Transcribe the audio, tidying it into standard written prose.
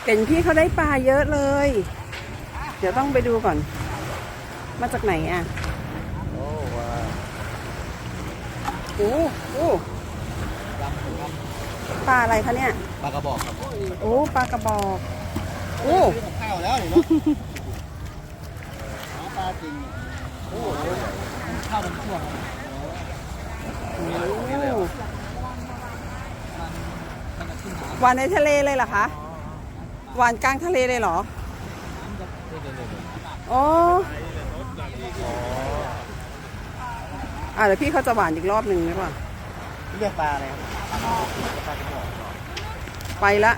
เห็นพี่เขาได้ปลาเยอะเลย เดี๋ยวต้องไปดูก่อน มาจากไหนอ่ะ โอ้ว้า โอ้โหปลาอะไรคะเนี่ย ปลากระบอกครับ โอ้ปลากระบอกโอ้ ซื้อกับข้าวแล้วเนาะหาปลาจริงโอ้ข้าวมันช่วง หวานในทะเลเลยเหรอคะหวานกลางทะเลเลยเหรออ๋อเดี๋ยวพี่เขาจะหวานอีกรอบหนึ่งหรือเปล่า เรียกปลาอะไรครับปลากระบอก ไปละ